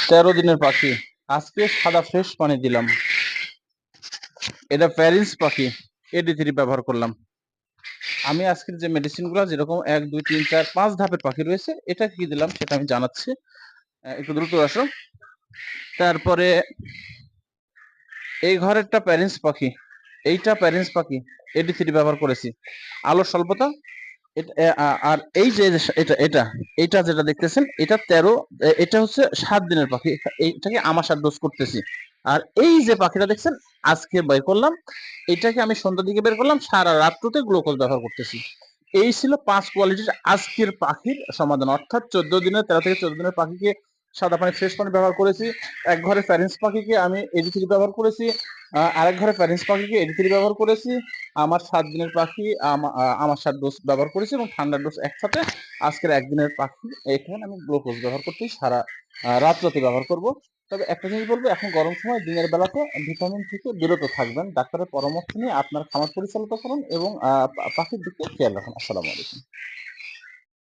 13 দিনের পাখি, আজকে সাদা ফ্রেশ পানি দিলাম। এটা প্যারেন্টস পাখি, AD3 ব্যবহার করলাম। আমি আজকের যে মেডিসিনগুলো যেরকম 1 2 3 4 5 ধাপের পাখি রয়েছে, এটা কি দিলাম সেটা আমি জানাচ্ছি। একটু দ্রুত আসো। তারপরে এই ঘরেরটা প্যারেন্টস পাখি, এইটা প্যারেন্টস পাখি, AD3 ব্যবহার করেছি। আলোর স্বল্পতা, আর এই যে এটা এটা এটা যেটা দেখতেছেন, এটা 13, এটা হচ্ছে 7 দিনের পাখি, এইটাকে আমাশার ডোজ করতেছি। আর এই যে পাখিটা দেখছেন আজকে বের করলাম, এটাকে আমি সন্ধ্যার দিকে বের করলাম, সারা রাত্রতে গ্লুকোজ ব্যবহার করতেছি। এই ছিল 5 কোয়ালিটির আজকের পাখির সমাধান, অর্থাৎ 14 দিনের 13 থেকে 14 দিনের পাখিকে সাদা পানি ফ্রেশ পানি ব্যবহার করেছি। এক ঘরে প্যারেন্টস পাখিকে আমি AD3 ব্যবহার করেছি, আরেক ঘরে প্যারেন্টস পাখিকে AD3 ব্যবহার করেছি। আমার 7 দিনের পাখি আমার 7 ডোজ ব্যবহার করেছি এবং ঠান্ডার ডোজ একসাথে। আজকের একদিনের পাখি এখানে আমি গ্লুকোজ ব্যবহার করতে সারা রাত্রতে ব্যবহার করব। তবে একটা জিনিস বলবো, এখন গরম সময় দিনের বেলাতে ভিটামিন থেকে বিরত থাকবেন। ডাক্তারের পরামর্শ নিয়ে আপনার খামার পরিচালিত করুন এবং পাখির দিকে খেয়াল রাখুন। আসসালামু আলাইকুম।